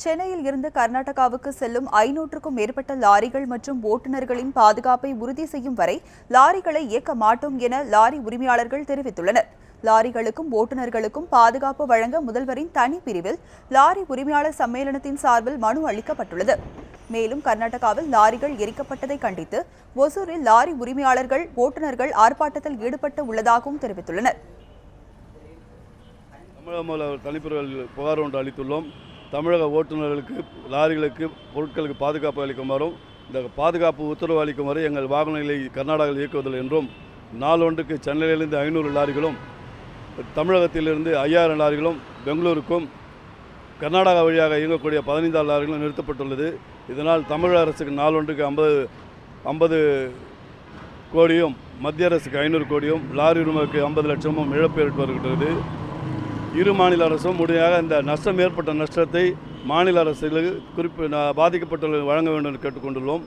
சென்னையில் இருந்து கர்நாடகாவுக்கு செல்லும் 500க்கும் மேற்பட்ட லாரிகள் மற்றும் ஓட்டுநர்களின் பாதுகாப்பை உறுதி செய்யும் வரை லாரிகளை இயக்க மாட்டோம் என லாரி உரிமையாளர்கள் தெரிவித்துள்ளனர். லாரிகளுக்கும் ஓட்டுநர்களுக்கும் பாதுகாப்பு வழங்க முதல்வரின் தனி பிரிவில் லாரி உரிமையாளர் சம்மேளனத்தின் சார்பில் மனு அளிக்கப்பட்டுள்ளது. மேலும் கர்நாடகாவில் லாரிகள் எரிக்கப்பட்டதை கண்டித்து ஒசூரில் லாரி உரிமையாளர்கள், ஓட்டுநர்கள் ஆர்ப்பாட்டத்தில் ஈடுபட்டு உள்ளதாகவும் தெரிவித்துள்ளனர். புகார் ஒன்று அளித்துள்ளோம். தமிழக ஓட்டுநர்களுக்கு, லாரிகளுக்கு, பொருட்களுக்கு பாதுகாப்பு அளிக்குமாறும், இந்த பாதுகாப்பு உத்தரவு அளிக்குமாறு எங்கள் வாகனங்களை கர்நாடகாவில் இயக்குவதில்லை என்றும், நாளொன்றுக்கு சென்னையிலிருந்து 500 லாரிகளும், தமிழகத்திலிருந்து 5000 லாரிகளும், பெங்களூருக்கும் கர்நாடகா வழியாக இயங்கக்கூடிய 15 லாரிகளும் நிறுத்தப்பட்டுள்ளது. இதனால் தமிழக அரசுக்கு நாளொன்றுக்கு 50 கோடியும், மத்திய அரசுக்கு 500 கோடியும், லாரி உரிமைக்கு 50 லட்சமும் இழப்பு ஏற்பட்டு வருகிறது. இரு மாநில அரசும் முறையாக இந்த நஷ்டம் ஏற்பட்ட நஷ்டத்தை மாநில அரசுகளுக்கு பாதிக்கப்பட்டவர்களுக்கு வழங்க வேண்டும் என்று கேட்டுக்கொண்டுள்ளோம்.